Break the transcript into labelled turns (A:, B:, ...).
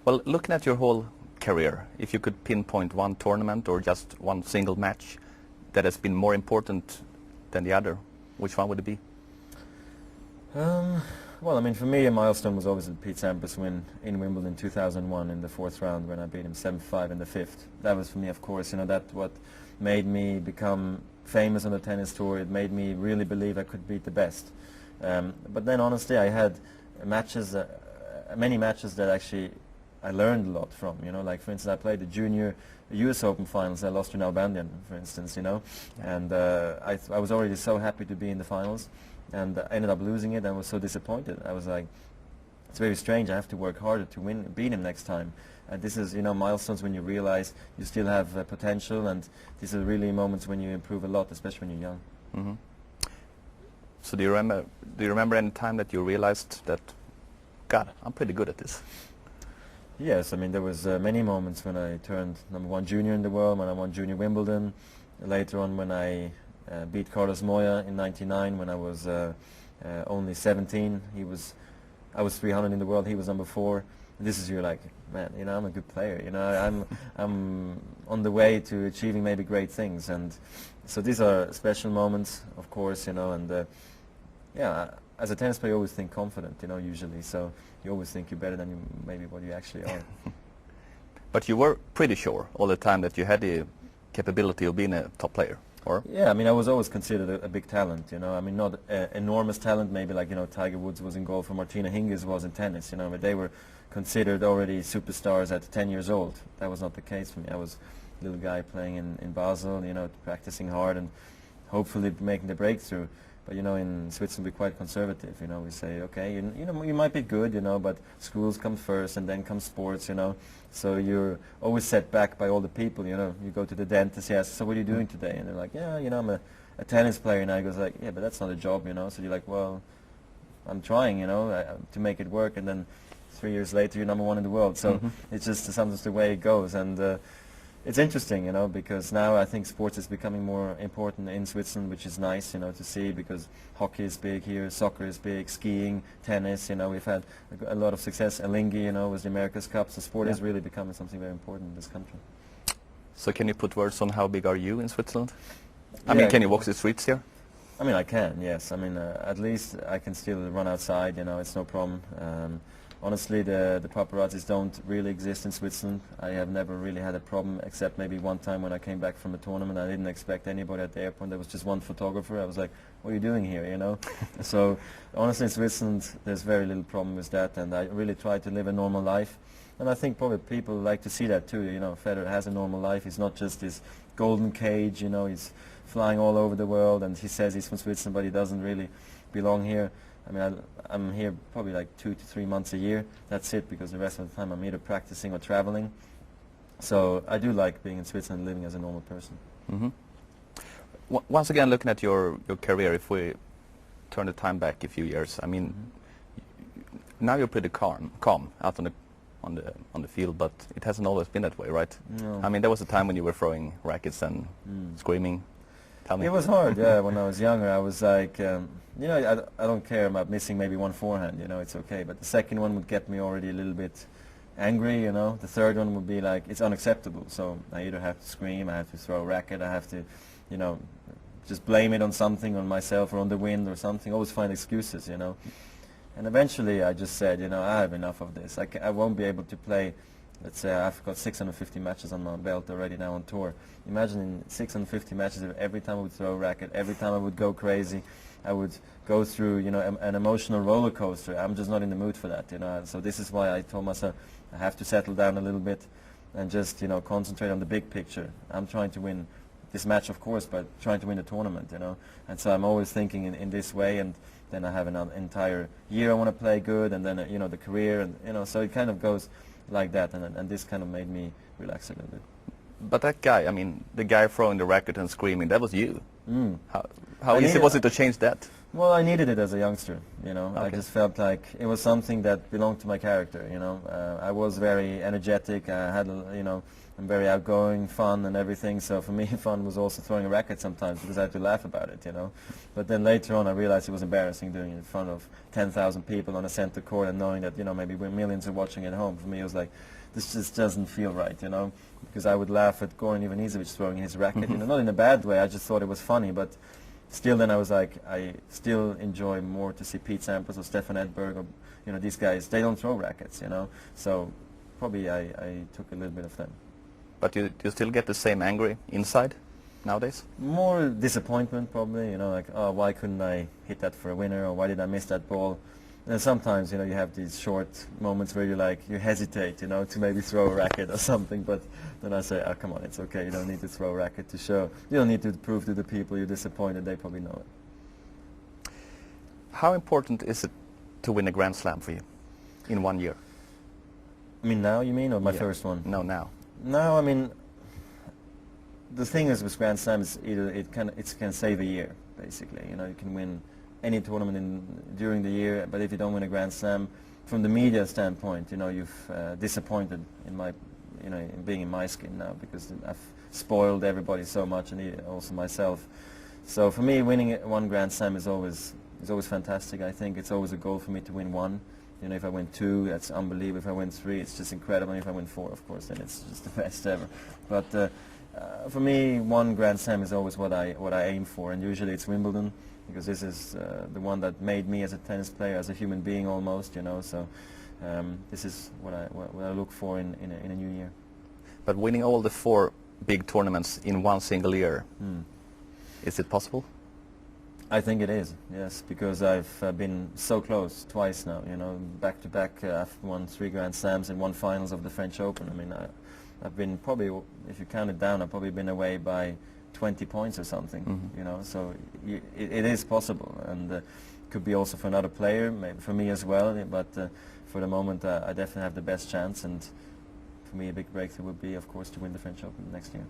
A: Well, looking at your whole career, if you could pinpoint one tournament or just one single match that has been more important than the other, which one would it be?
B: Well, I mean, for me, a milestone was always the Pete Sampras win in Wimbledon 2001 in the 4th round when I beat him 7-5 in the 5th. That was for me, of course, that what made me become famous on the tennis tour. It made me really believe I could beat the best. But then, honestly, I had matches, many matches that actually I learned a lot from. Like for instance, I played the junior U.S. Open finals. I lost to an Albanian, for instance. And I was already so happy to be in the finals. And I ended up losing it and was so disappointed. I was like, it's very strange, I have to work harder to beat him next time. And this is, milestones when you realize you still have potential, and these are really moments when you improve a lot, especially when you're young.
A: Mm-hmm. So do you remember any time that you realized that, God, I'm pretty good at this?
B: Yes, I mean, there was many moments when I turned #1 junior in the world, when I won Junior Wimbledon, later on when I beat Carlos Moya in '99 when I was only 17. I was 300 in the world. He was number 4. And this is you're like, man, I'm a good player. I'm on the way to achieving maybe great things. And so these are special moments, of course. And yeah, as a tennis player, you always think confident. Usually. So you always think you're better than maybe what you actually are.
A: But you were pretty sure all the time that you had the capability of being a top player. Or?
B: Yeah, I mean, I was always considered a big talent, I mean, not enormous talent, maybe like, Tiger Woods was in golf or Martina Hingis was in tennis, but they were considered already superstars at 10 years old. That was not the case for me. I was a little guy playing in Basel, practicing hard and hopefully making the breakthrough. But, in Switzerland we're quite conservative, we say, okay, you might be good, but schools come first and then comes sports, So you're always set back by all the people, You go to the dentist, he asks, so what are you doing today? And they're like, yeah, I'm a tennis player. And I goes like, yeah, but that's not a job, So you're like, well, I'm trying, to make it work. And then 3 years later, you're #1 in the world. So it's just sometimes the way it goes. And it's interesting, because now I think sports is becoming more important in Switzerland, which is nice, to see, because hockey is big here, soccer is big, skiing, tennis, we've had a lot of success. Alinghi, was the America's Cup, so sport is really becoming something very important in this country.
A: So can you put words on how big are you in Switzerland? I mean, can you walk the streets here?
B: I mean, I can, yes. I mean, at least I can still run outside, it's no problem. Honestly, the paparazzis don't really exist in Switzerland. I have never really had a problem, except maybe one time when I came back from a tournament. I didn't expect anybody at the airport. There was just one photographer. I was like, what are you doing here, So, honestly, in Switzerland, there's very little problem with that, and I really try to live a normal life. And I think probably people like to see that too, Federer has a normal life. He's not just this golden cage, he's flying all over the world, and he says he's from Switzerland, but he doesn't really belong here. I mean, I'm here probably like 2 to 3 months a year. That's it, because the rest of the time I'm either practicing or traveling. So I do like being in Switzerland, living as a normal person.
A: Mm-hmm. Once again, looking at your career, if we turn the time back a few years, I mean, now you're pretty calm out on the field, but it hasn't always been that way, right?
B: No.
A: I mean, there was a time when you were throwing rackets and screaming. Tell me.
B: It was hard, yeah. When I was younger, I was like, I don't care about missing maybe one forehand, it's okay. But the second one would get me already a little bit angry, The third one would be like, it's unacceptable. So I either have to scream, I have to throw a racket, I have to, just blame it on something, on myself or on the wind or something. Always find excuses, And eventually I just said, I have enough of this. I won't be able to play. Let's say I've got 650 matches on my belt already now on tour. Imagine in 650 matches, every time I would throw a racket, every time I would go crazy, I would go through, an emotional roller coaster. I'm just not in the mood for that, So this is why I told myself I have to settle down a little bit and just, concentrate on the big picture. I'm trying to win this match, of course, but trying to win the tournament, And so I'm always thinking in this way, and then I have an entire year I want to play good, and then, the career, and, so it kind of goes like that, and this kind of made me relax a little bit.
A: But that guy, I mean, the guy throwing the racket and screaming, that was you. How easy was it to change that?
B: Well, I needed it as a youngster, Okay. I just felt like it was something that belonged to my character, I was very energetic. I had, I'm very outgoing, fun and everything, so for me fun was also throwing a racket sometimes because I had to laugh about it, you know. But then later on I realized it was embarrassing doing it in front of 10,000 people on a center court and knowing that, you know, maybe millions are watching at home. For me it was like, this just doesn't feel right, you know, because I would laugh at Goran Ivanisevic throwing his racket, you know, not in a bad way, I just thought it was funny, but still then I was like, I still enjoy more to see Pete Sampras or Stefan Edberg or, you know, these guys, they don't throw rackets, you know, so probably I took a little bit of them.
A: But do you still get the same angry inside nowadays?
B: More disappointment probably, you know, like, oh, why couldn't I hit that for a winner, or why did I miss that ball? And sometimes, you know, you have these short moments where you hesitate, you know, to maybe throw a racket or something, but then I say, oh, come on, it's okay, you don't need to throw a racket to show. You don't need to prove to the people you're disappointed, they probably know it.
A: How important is it to win a Grand Slam for you in 1 year?
B: I mean now, you mean, or my
A: Yeah.
B: first one?
A: No, now.
B: No, I mean, the thing is with Grand Slam is either it can save a year, basically. You know, you can win any tournament during the year, but if you don't win a Grand Slam, from the media standpoint, you know, you've disappointed in being in my skin now, because I've spoiled everybody so much, and also myself. So for me, winning one Grand Slam is always fantastic. I think it's always a goal for me to win one. You know, if I win 2, that's unbelievable. If I win 3, it's just incredible. And if I win 4, of course, then it's just the best ever. But for me, one Grand Slam is always what I aim for, and usually it's Wimbledon, because this is the one that made me as a tennis player, as a human being almost. You know, so this is what I look for in a new year.
A: But winning all the 4 big tournaments in one single year, is it possible?
B: I think it is, yes, because I've been so close twice now, you know, back to back. I've won 3 Grand Slams and 1 finals of the French Open. I mean, I've been probably, if you count it down, I've probably been away by 20 points or something, you know, so it is possible, and could be also for another player, maybe for me as well, but for the moment I definitely have the best chance, and for me a big breakthrough would be, of course, to win the French Open next year.